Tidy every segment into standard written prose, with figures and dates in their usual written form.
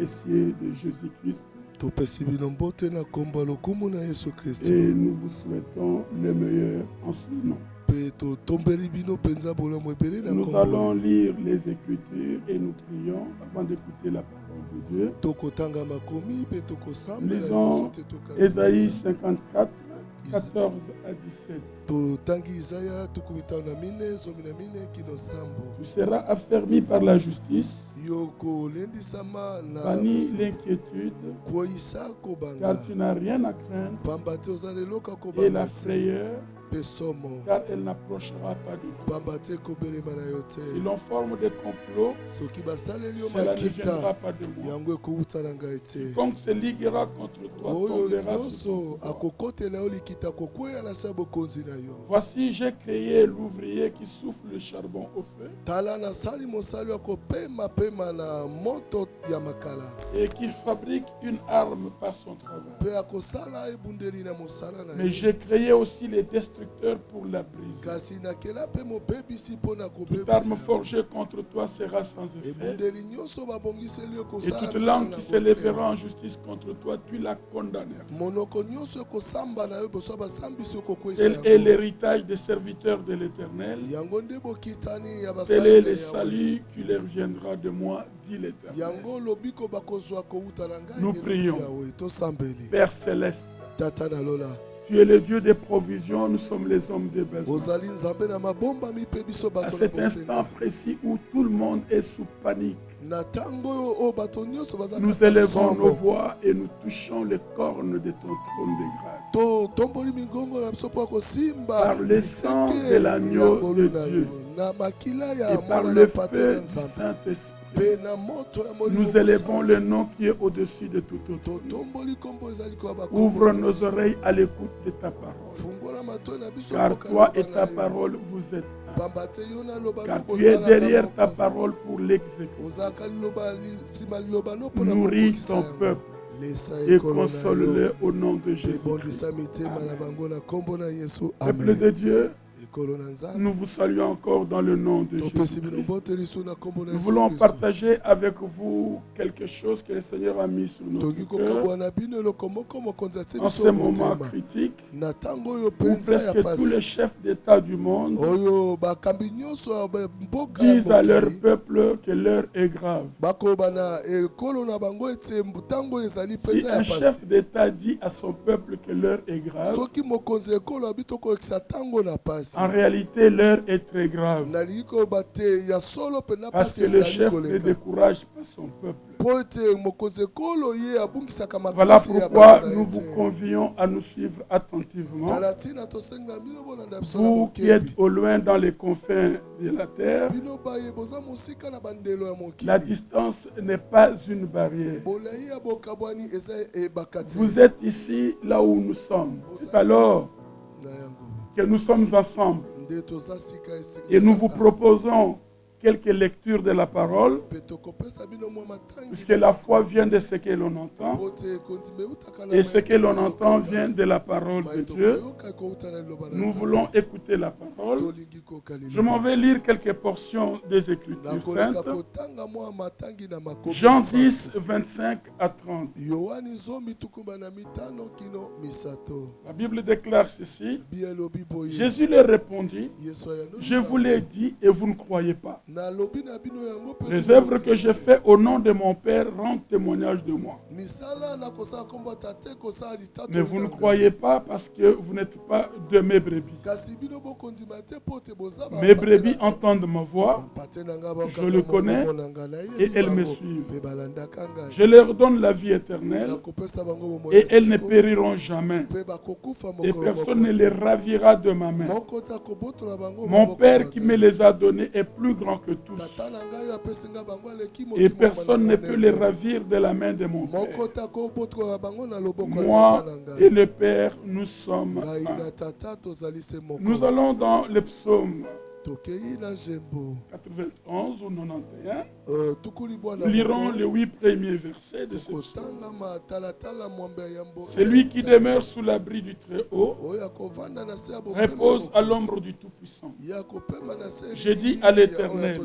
précieux de Jésus-Christ. Et nous vous souhaitons le meilleur en ce nom. Nous allons lire les Écritures et nous prions avant d'écouter la parole de Dieu. Lisons Ésaïe 54, 14 à 17. Tu seras affermi par la justice, banni l'inquiétude, car tu n'as rien à craindre, et la frayeur, car elle n'approchera pas de toi. Si l'on forme des complots, cela ne viendra pas de moi. Quiconque se liguera contre toi tombera sous ton poids. Voici, j'ai créé l'ouvrier qui souffle le charbon au feu et qui fabrique une arme par son travail. Mais j'ai créé aussi les destructeurs pour la briser. Toute arme forgée contre toi sera sans effet. Et toute langue qui s'élèvera en justice contre toi, tu la condamneras. Tel est l'héritage des serviteurs de l'Éternel. Tel est le salut qui leur viendra de moi, dit l'Éternel. Nous prions. Père céleste, tu es le Dieu des provisions, nous sommes les hommes des besoins. À cet instant précis où tout le monde est sous panique, nous élevons nos voix et nous touchons les cornes de ton trône de grâce. Par le sang de l'agneau de Dieu et par le feu du Saint-Esprit, nous élevons le nom qui est au-dessus de tout autre. Ouvre nos oreilles à l'écoute de ta parole. Car toi et ta parole, vous êtes un. Car tu es derrière ta parole pour l'exécuter. Nourris ton peuple et console-le au nom de Jésus-Christ. Peuple de Dieu, nous vous saluons encore dans le nom de Jésus-Christ. Nous voulons partager avec vous quelque chose que le Seigneur a mis sur notre cœur en ce moment critique où presque tous les chefs d'État du monde disent à leur peuple que l'heure est grave. Si un chef d'État dit à son peuple que l'heure est grave, en réalité, l'heure est très grave. Parce que le chef ne décourage pas son peuple. Voilà pourquoi nous vous convions à nous suivre attentivement. Vous qui êtes au loin dans les confins de la terre, la distance n'est pas une barrière. Vous êtes ici là où nous sommes. C'est alors que nous sommes ensemble et nous vous proposons quelques lectures de la parole, puisque la foi vient de ce que l'on entend et ce que l'on entend vient de la parole de Dieu. Nous voulons écouter la parole. Je m'en vais lire quelques portions des Écritures saintes. Jean 10, 25 à 30. La Bible déclare ceci. Jésus leur répondit, je vous l'ai dit et vous ne croyez pas. Les œuvres que j'ai faites au nom de mon Père rendent témoignage de moi. Mais vous ne croyez pas parce que vous n'êtes pas de mes brebis. Mes brebis entendent ma voix, je le connais et elles me suivent. Je leur donne la vie éternelle et elles ne périront jamais. Et personne ne les ravira de ma main. Mon Père qui me les a donnés est plus grand que tous. Et personne ne peut les ravir de la main de mon Père. Moi et le Père, nous sommes un. Nous allons dans le psaume 91 ou 91. Nous lirons les 8 premiers versets de ce psaume. Celui qui demeure sous l'abri du Très-Haut repose à l'ombre du Tout-Puissant. J'ai dit à l'Éternel,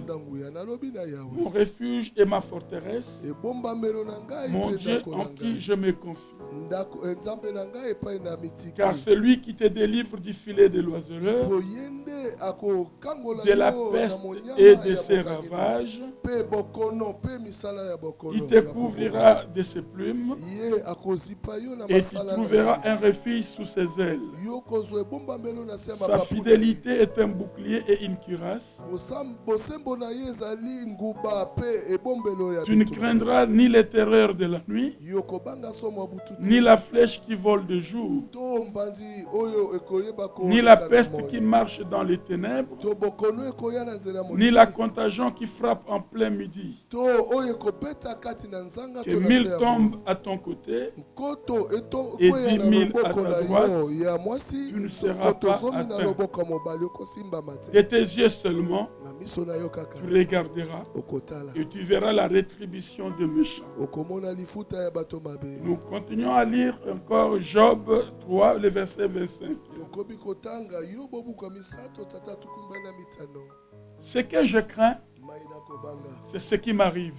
mon refuge et ma forteresse, mon Dieu en qui je me confie. Car celui qui te délivre du filet de l'oiseleur, de la peste et de ses ravages, il te couvrira de ses plumes et tu trouveras un refuge sous ses ailes. Sa fidélité est un bouclier et une cuirasse. Tu ne craindras ni les terreurs de la nuit, ni la flèche qui vole de jour, ni la peste qui marche dans les ténèbres, ni la contagion qui frappe en plein midi. Que 1000 tombent à ton côté et 10 000 à ta droite, tu ne seras pas atteint. De tes yeux seulement, tu regarderas et tu verras la rétribution de méchants. Nous continuons à lire encore Job 3, le verset 25. Ce que je crains, c'est ce qui m'arrive.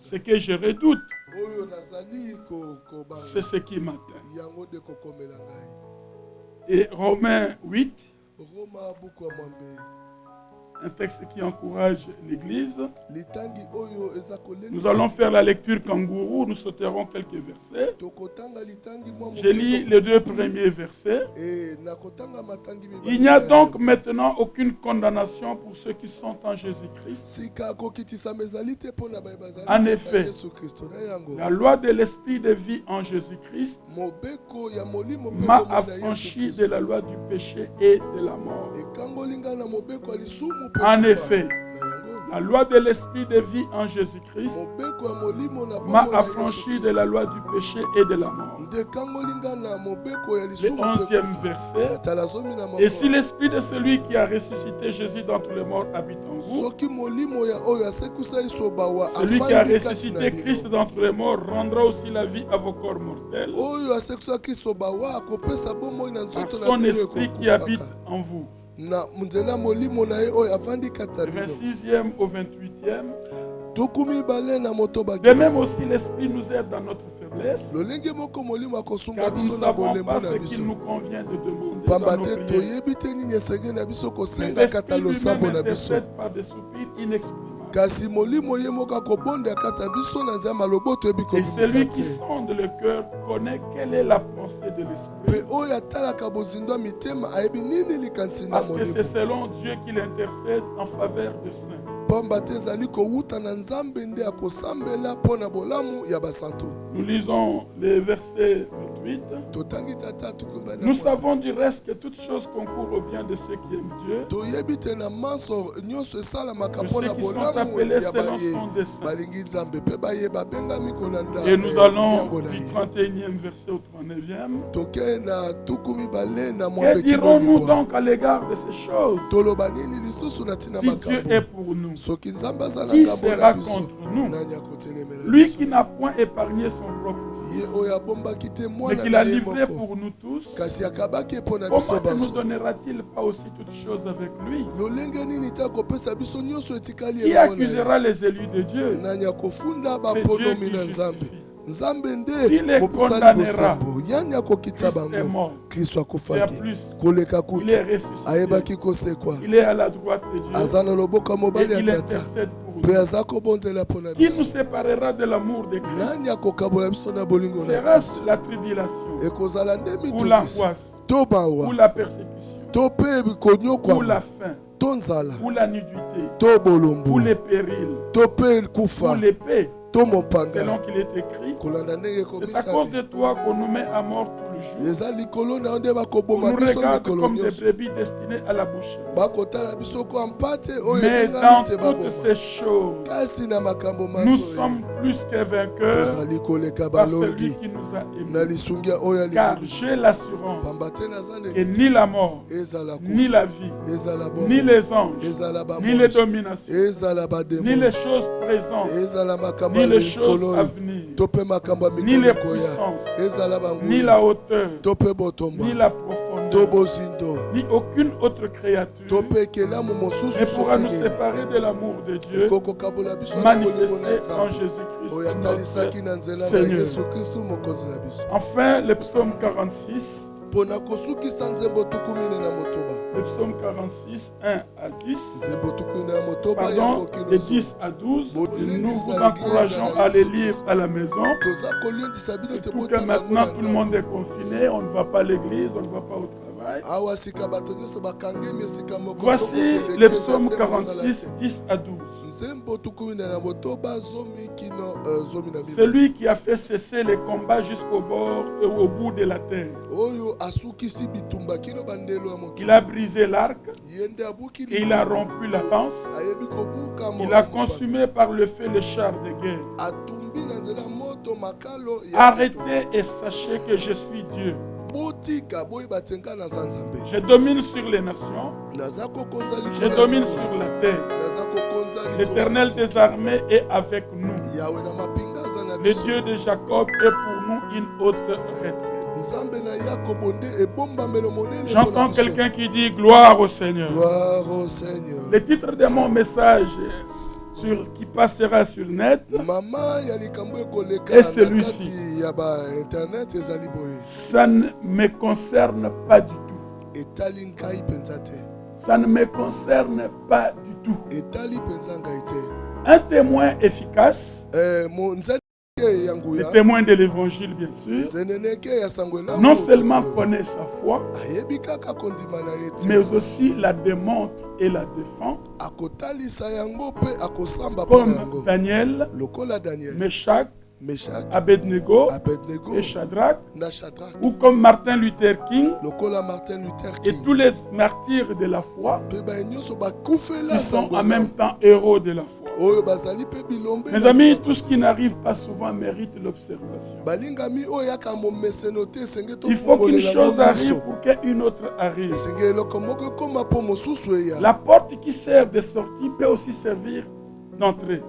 Ce que je redoute, c'est ce qui m'atteint. Et Romains 8, un texte qui encourage l'Église. Nous allons faire la lecture kangourou, nous sauterons quelques versets. Je lis les 2 premiers versets. Il n'y a donc maintenant aucune condamnation pour ceux qui sont en Jésus-Christ. En effet, la loi de l'esprit de vie en Jésus-Christ m'a affranchi de la loi du péché et de la mort. En effet, la loi de l'esprit de vie en Jésus-Christ m'a affranchi de la loi du péché et de la mort. Le 11e verset. Et si l'esprit de celui qui a ressuscité Jésus d'entre les morts habite en vous, celui qui a ressuscité Christ d'entre les morts rendra aussi la vie à vos corps mortels par son esprit qui habite en vous. Du 26e au 28e. De même aussi l'esprit nous aide dans notre faiblesse, car nous ne savons pas ce qu'il nous convient de demander dans nos prières. Mais l'esprit lui-même intercède par des soupirs inexprimables. Et celui qui sonde le cœur connaît quelle est la pensée de l'esprit, parce que c'est selon Dieu qu'il intercède en faveur des saints. Nous lisons les versets 28. Nous savons du reste que toutes choses concourent au bien de ceux qui aiment Dieu, de ceux qui sont appelés selon son dessein. Et nous allons du 31e verset au 39e. Que dirons-nous donc à l'égard de ces choses? Si Dieu est pour nous, qui sera contre nous? Lui qui n'a point épargné son propre fils, mais qui l'a livré pour nous tous, comment ne nous donnera-t-il pas aussi toutes choses avec lui? Qui accusera les élus de Dieu? C'est Dieu qui justifie. Qui les condamnera? Christ est mort. Et à plus, il est ressuscité. Il est à la droite de Dieu. Et il intercède pour nous. Qui nous séparera de l'amour de Christ? Sera-ce la tribulation, ou l'angoisse, ou la persécution, ou la faim, ou la nudité, ou les périls, ou l'épée? Selon qu'il est écrit, c'est à cause de toi qu'on nous met à mort tous les toujours. On nous regarde comme des brebis destinées à la boucherie. Mais dans toutes ces choses, nous sommes plus que vainqueurs par celui qui nous a aimés. Car j'ai l'assurance que ni la mort, ni la vie, ni les anges, ni les dominations, ni les choses présentes, ni les choses à venir, ni les puissances, ni la hauteur, ni la profondeur, ni aucune autre créature ne pourra nous séparer de l'amour de Dieu manifesté en Jésus-Christ notre Seigneur. Enfin, le psaume 46. Le psaume 46, 1 à 10, pardon, de 10 à 12, nous vous encourageons à les lire à la maison. Surtout que maintenant tout le monde est confiné, on ne va pas à l'église, on ne va pas au travail. Voici le psaume 46, 10 à 12. Celui qui a fait cesser les combats jusqu'au bord et au bout de la terre. Il a brisé l'arc et il a rompu la lance. Il a consumé par le feu les chars de guerre. Arrêtez et sachez que je suis Dieu. Je domine sur les nations. Je domine sur la terre. L'Éternel des armées est avec nous. Le Dieu de Jacob est pour nous une haute retraite. J'entends quelqu'un qui dit gloire au Seigneur. Gloire au Seigneur. Le titre de mon message qui passera sur net est celui-ci. Ça ne me concerne pas du tout. Ça ne me concerne pas du tout. Un témoin efficace, le témoin de l'évangile bien sûr, non seulement connaît sa foi, mais aussi la démontre et la défend, comme Daniel, Meshach, Abednego et Shadrach, ou comme Martin Luther King et tous les martyrs de la foi qui sont en même temps héros de la foi. Mes amis, tout ce qui n'arrive pas souvent mérite l'observation. Il faut qu'une chose arrive pour qu'une autre arrive. La porte qui sert de sortie peut aussi servir d'entrée.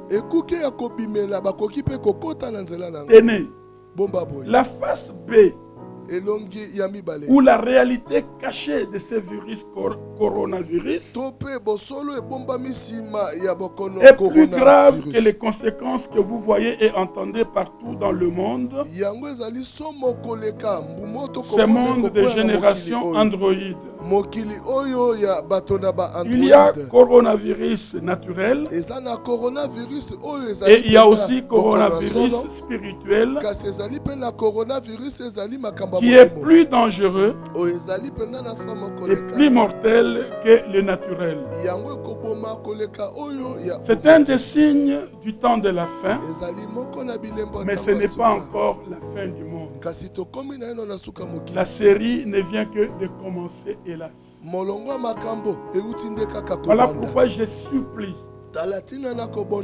Tenez, la face B ou la réalité cachée de ce virus coronavirus est plus grave que les conséquences que vous voyez et entendez partout dans le monde. Ce monde de génération Android. Il y a coronavirus naturel et il y a aussi coronavirus spirituel qui est plus dangereux et plus mortel que le naturel. C'est un des signes du temps de la fin, mais ce n'est pas encore la fin du monde. La série ne vient que de commencer, hélas. Voilà pourquoi je supplie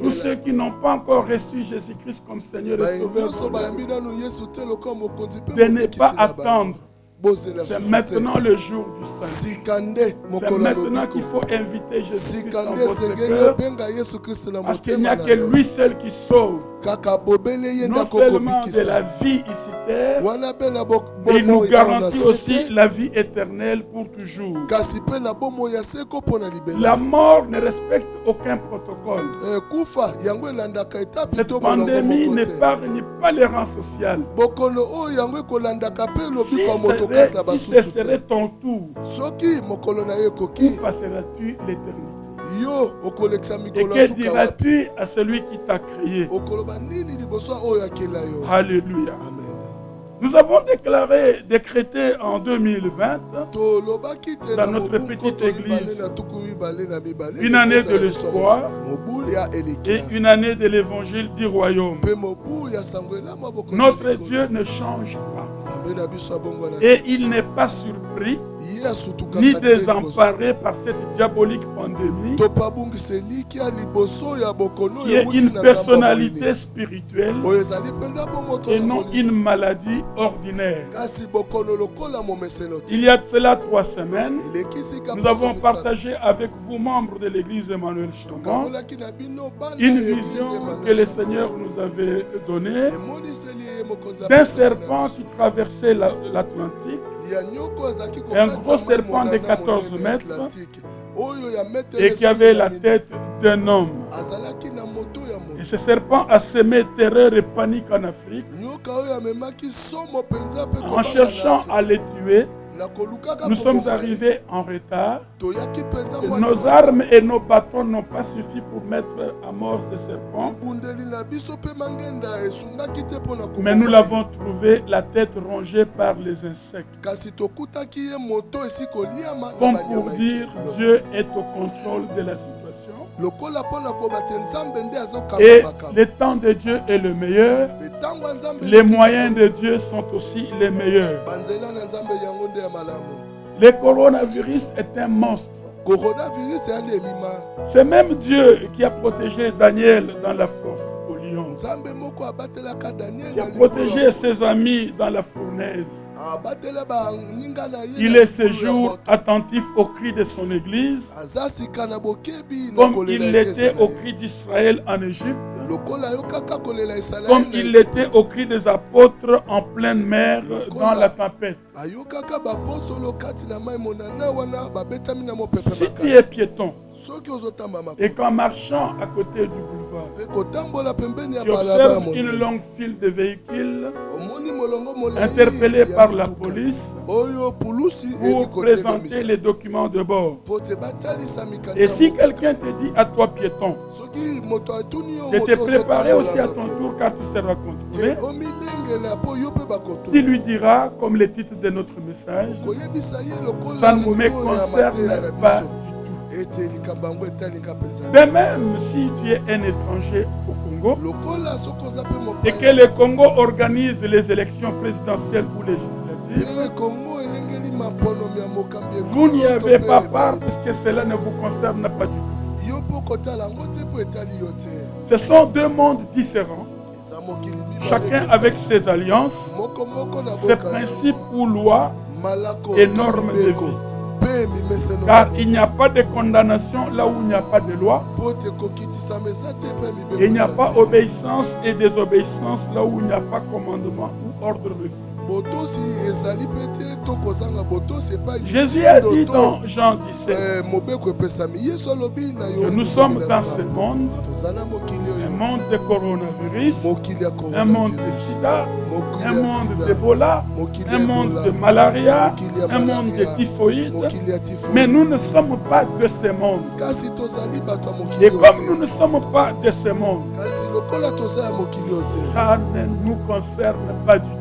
tous ceux qui n'ont pas encore reçu Jésus-Christ comme Seigneur et Sauveur de ne pas attendre. C'est maintenant le jour du salut. C'est maintenant qu'il faut inviter Jésus-Christ dans votre cœur, parce qu'il n'y a que lui seul qui sauve. Non seulement de la vie ici terre, il nous garantit aussi la vie éternelle pour toujours. La mort ne respecte aucun protocole. Cette pandémie n'épargne pas les rangs sociaux. Si ce serait ton tour, où passeras-tu l'éternité? Et que diras-tu à celui qui t'a créé? Alléluia. Amen. Nous avons décrété en 2020 dans notre petite église une année de l'espoir et une année de l'évangile du royaume. Notre Dieu ne change pas. Et il n'est pas surpris ni désemparé par cette diabolique pandémie qui est une personnalité spirituelle et non une maladie ordinaire. Il y a de cela 3 semaines, nous avons partagé avec vous, membres de l'église Emmanuel Chambon, une vision que le Seigneur nous avait donnée d'un serpent qui traversait l'Atlantique, un gros serpent de 14 mètres et qui avait la tête d'un homme. Et ce serpent a semé terreur et panique en Afrique. En cherchant à les tuer, nous sommes arrivés en retard. Nos armes et nos bâtons n'ont pas suffi pour mettre à mort ce serpent. Mais nous l'avons trouvé la tête rongée par les insectes. Comme pour dire, Dieu est au contrôle de la situation. Et le temps de Dieu est le meilleur. Les moyens de Dieu sont aussi les meilleurs. Le coronavirus est un monstre. C'est même Dieu qui a protégé Daniel dans la fosse au lion, qui a protégé ses amis dans la fournaise. Il est ce jour attentif aux cris de son église, comme il l'était aux cris d'Israël en Égypte, comme il l'était au cri des apôtres en pleine mer dans la tempête. Si tu es piéton et qu'en marchant à côté du boulevard, tu observes une longue file de véhicules interpellés par la police pour présenter les documents de bord. Et si quelqu'un te dit à toi piéton, de te préparer aussi à ton tour car tu seras contrôlé, tu lui diras, comme le titre de notre message, ça ne me concerne pas du tout. De même, si tu es un étranger au Congo et que le Congo organise les élections présidentielles ou législatives, vous n'y avez pas part parce que cela ne vous concerne pas du tout. Ce sont 2 mondes différents, chacun avec ses alliances, ses principes ou lois et normes de vie. Car il n'y a pas de condamnation là où il n'y a pas de loi. Et il n'y a pas obéissance et désobéissance là où il n'y a pas commandement ou ordre reçu. Jésus a dit dans Jean 17 que nous sommes dans ce monde, un monde de coronavirus, un monde de sida, un monde d'Ebola, un monde de malaria, un monde de typhoïde. Mais nous ne sommes pas de ce monde. Et comme nous ne sommes pas de ce monde, ça ne nous concerne pas du tout.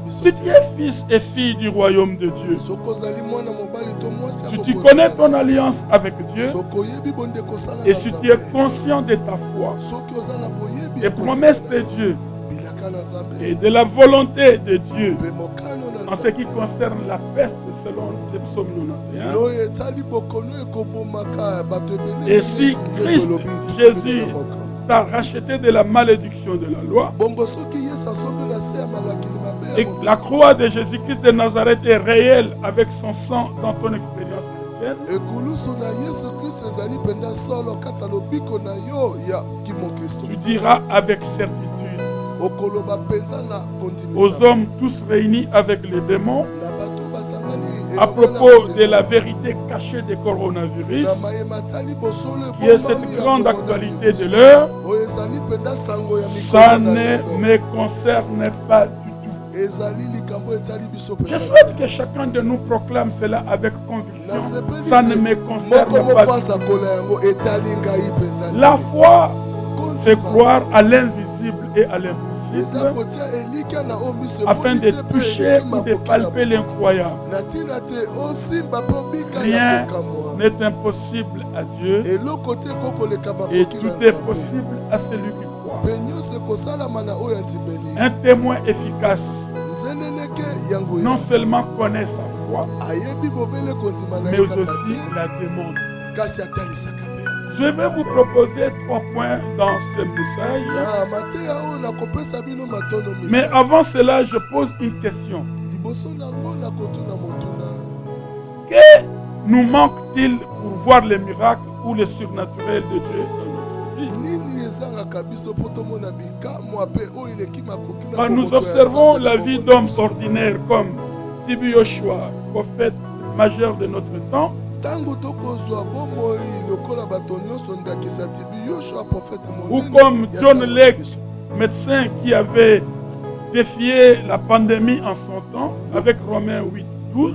Si tu es fils et fille du royaume de Dieu, si tu connais ton alliance avec Dieu, et si tu es conscient de ta foi, des promesses de Dieu et de la volonté de Dieu en ce qui concerne la peste selon le psaume 91, et si Christ Jésus t'a racheté de la malédiction de la loi, et la croix de Jésus-Christ de Nazareth est réelle avec son sang dans ton expérience chrétienne, tu diras avec certitude aux hommes tous réunis avec les démons à propos de la vérité cachée du coronavirus, qui est cette grande actualité de l'heure, ça ne me concerne pas du tout. Je souhaite que chacun de nous proclame cela avec conviction. Ça ne me concerne pas du tout. La foi, c'est croire à l'invisible et à l'impossible, afin de toucher ou de palper l'incroyable. Rien n'est impossible à Dieu et tout est possible à celui qui croit. Un témoin efficace non seulement connaît sa foi, mais aussi la demande. Je vais vous proposer 3 points dans ce message. Mais avant cela, je pose une question. Que nous manque-t-il pour voir les miracles ou les surnaturels de Dieu dans notre vie? Quand nous observons la vie d'hommes ordinaires comme Tibi Yoshua, prophète majeur de notre temps, ou comme John Lake, médecin qui avait défié la pandémie en son temps, avec Romains 8, 12,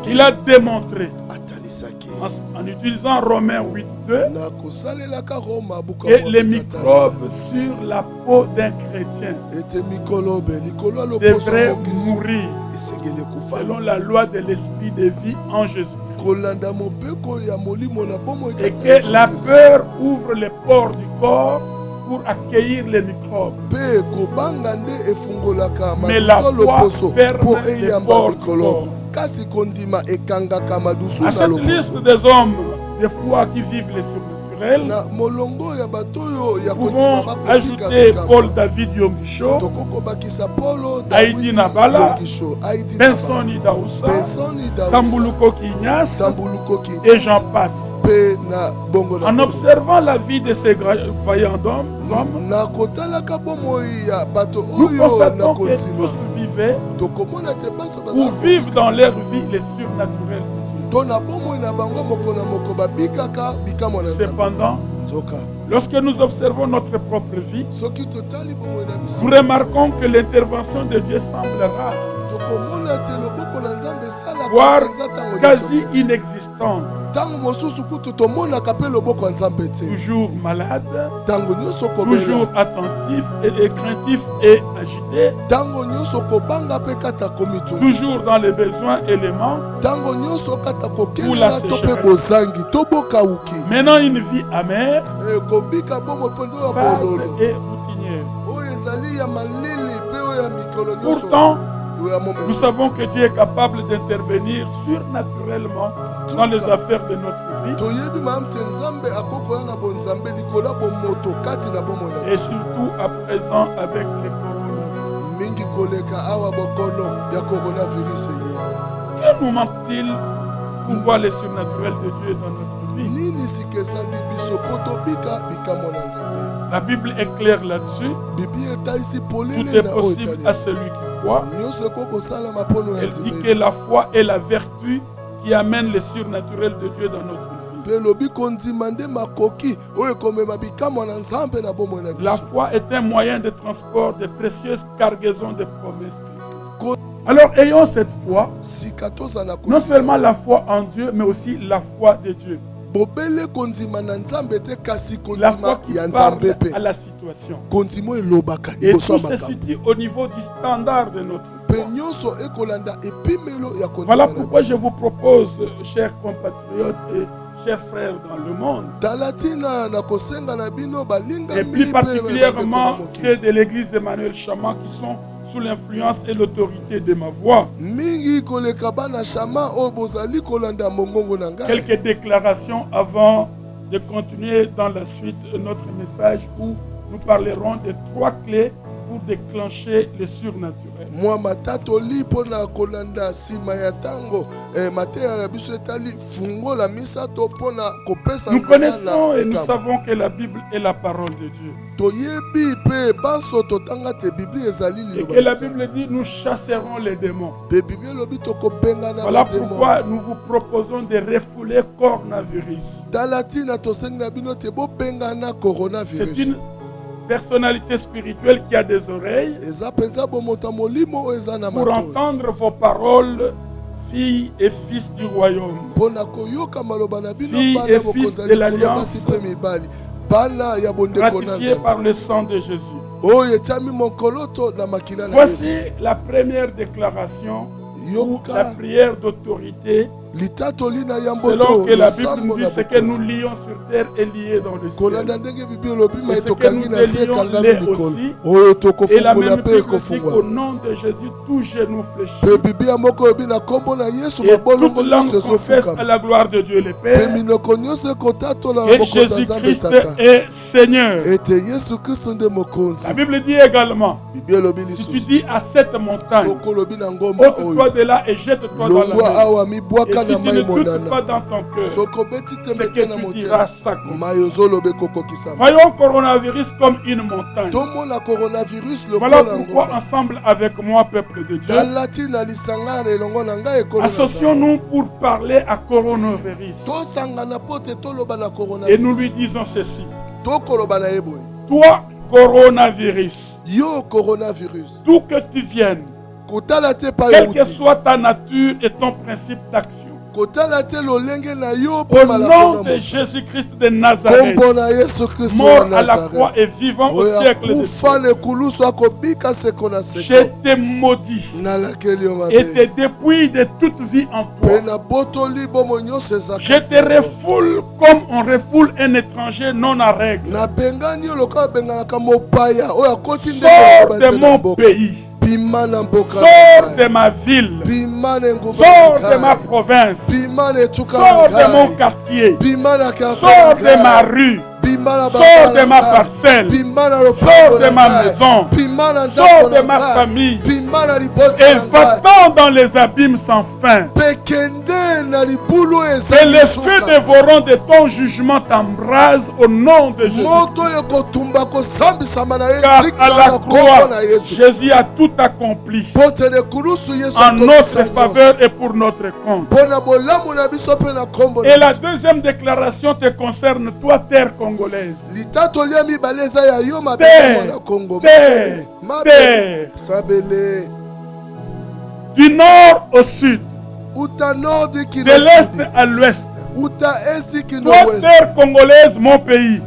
il a démontré en utilisant Romains 8, 2 que les microbes sur la peau d'un chrétien devraient mourir selon la loi de l'esprit de vie en Jésus. Et que la peur ouvre les pores du corps pour accueillir les microbes. Mais la foi ferme les pores du corps. À cette liste des hommes de foi qui vivent les surnaturels, nous pouvons ajouter Paul David Yongisho, Haïdi Nabala, Benson Idaoussa, Tambuluko Kinyas et j'en passe. En observant la vie de ces vaillants hommes, nous constatons que tous vivaient ou vivent dans leur vie les surnaturels. Cependant, lorsque nous observons notre propre vie, nous remarquons que l'intervention de Dieu semble rare, voire quasi inexistante. Toujours malade, toujours attentif et craintif et agité, toujours dans les besoins et les manques, ou la sécheresse. Maintenant une vie amère, fade et routinière. Pourtant, nous savons que Dieu est capable d'intervenir surnaturellement dans les affaires de notre vie. Et surtout à présent avec les coronavirus. Que nous manque-t-il pour voir les surnaturels de Dieu dans notre vie? La Bible est claire là-dessus. Tout est possible à celui qui croit. Elle dit que la foi est la vertu qui amène les surnaturels de Dieu dans notre vie. La foi est un moyen de transport de précieuses cargaisons de promesses. Alors ayons cette foi, non seulement la foi en Dieu, mais aussi la foi de Dieu. La foi qui parle à la situation. Et tout se situe au niveau du standard de notre foi. Voilà pourquoi je vous propose, chers compatriotes et chers frères dans le monde, et plus particulièrement ceux de l'église Emmanuel Chama qui sont sous l'influence et l'autorité de ma voix. Quelques déclarations avant de continuer dans la suite de notre message où nous parlerons de 3 clés pour déclencher le surnaturel. Nous connaissons et nous savons que la Bible est la parole de Dieu. Et que la Bible dit nous chasserons les démons. Voilà pourquoi nous vous proposons de refouler coronavirus. C'est une personnalité spirituelle qui a des oreilles pour entendre vos paroles, filles et fils du royaume, filles et fils de l'alliance, ratifiés par le sang de Jésus. Voici la première déclaration ou la prière d'autorité Selon que la Bible nous dit, ce que nous lions sur terre est lié dans le ciel. Et ce que nous délions l'est aussi. Et la même Bible dit qu'au nom de Jésus, tout genou fléchit. Et toute langue confesse à la gloire de Dieu le Père. Et Jésus-Christ est Seigneur. La Bible dit également, si tu dis à cette montagne, ôte-toi de là et jette-toi dans la mer. Et si tu ne doutes pas dans ton cœur, c'est que tu diras ça. Voyons coronavirus comme une montagne. Voilà pourquoi ensemble avec moi, peuple de Dieu, associons-nous pour parler à coronavirus. Et nous lui disons ceci. Toi, coronavirus, d'où que tu viennes, quelle que soit ta nature et ton principe d'action, au nom de Jésus-Christ de Nazareth, mort à la croix et vivant au siècle des siècles, je te maudis et te dépouille de toute vie en toi. Je te refoule comme on refoule un étranger non à règle. Sors de mon pays. Sors de ma ville, sors de ma province, sors de mon quartier, sors de ma rue, sors de ma parcelle, sors de ma maison, sors de ma famille, et va-t'en dans les abîmes sans fin. Et les feux dévorants de ton jugement t'embrasent au nom de Jésus. Car à la croix, Jésus a tout accompli en notre faveur et pour notre compte. Et la deuxième déclaration te concerne toi, terre congolaise. Terre. Du nord au sud, de l'est à l'ouest. Toi, terre congolaise, mon pays,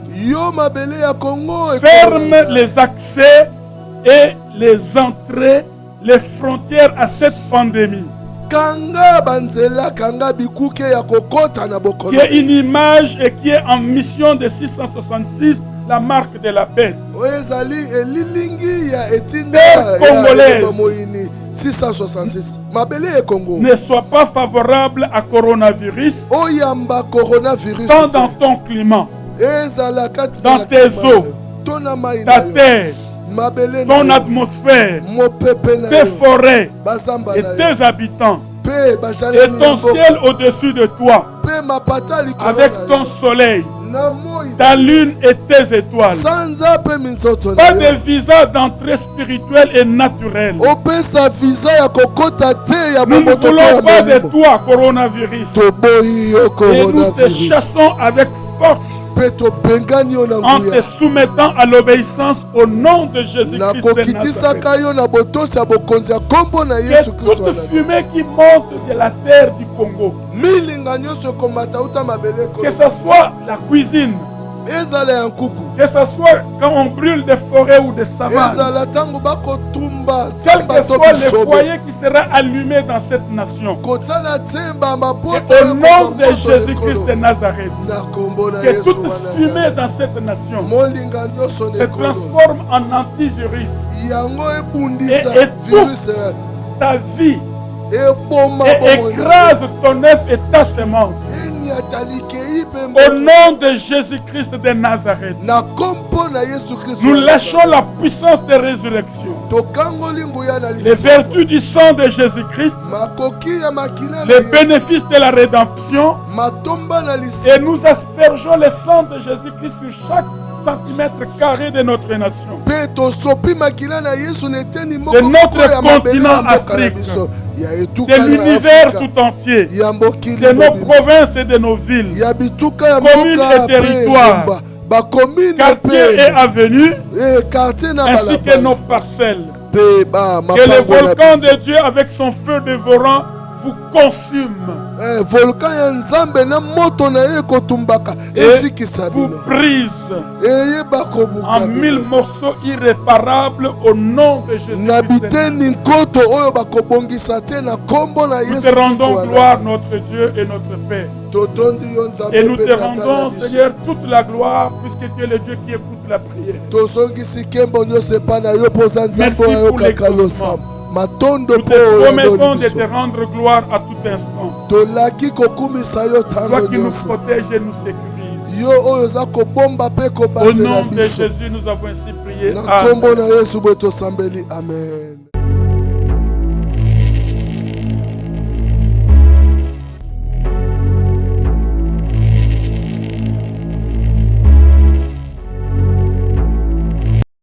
ferme les accès et les entrées, les frontières à cette pandémie. Qui est une image et qui est en mission de 666, la marque de la bête. Terre congolaise, 666. Ne sois pas favorable à coronavirus. Tant dans ton climat, dans tes eaux, ta terre, ton atmosphère, tes forêts et tes habitants, et ton ciel au-dessus de toi, avec ton soleil, ta lune et tes étoiles. Pas de visa d'entrée spirituelle et naturelle. Nous ne voulons pas de toi, coronavirus. Et nous te chassons avec force en te soumettant à l'obéissance au nom de Jésus-Christ de Nazareth. Que toute fumée qui monte de la terre du Congo, que ce soit la cuisine, que ce soit quand on brûle des forêts ou des savanes, quel que soit le foyer qui sera allumé dans cette nation, et au nom de Jésus-Christ de Nazareth, que toute fumée dans cette nation se transforme en antivirus et étouffe ta vie et écrase ton œuf et ta semence. Au nom de Jésus-Christ de Nazareth, nous lâchons la puissance de résurrection, les vertus du sang de Jésus-Christ, les bénéfices de la rédemption, et nous aspergeons le sang de Jésus-Christ sur chaque centimètre carré de notre nation, de notre continent Afrique, de l'univers tout entier, de nos provinces et de nos villes, communes et territoires, quartiers et avenues, ainsi que nos parcelles. Que le volcan de Dieu avec son feu dévorant vous consume. Volcan ya nzambe na moto na ye kotumbaka ezikisa vous bino. brise en 1000 morceaux irréparables au nom de Jésus. Na biteni nkoto oyo bakobongisa te na kombo na Yesu. Nous te rendons gloire, notre Dieu et notre Père. Et nous te rendons, Seigneur, toute la gloire, puisque tu es le Dieu qui écoute la prière. Merci pour l'exaucement. Nous te promettons de te rendre gloire à tout instant. Toi qui nous protèges et nous sécurises. Au nom de Jésus, nous avons ainsi prié. Amen.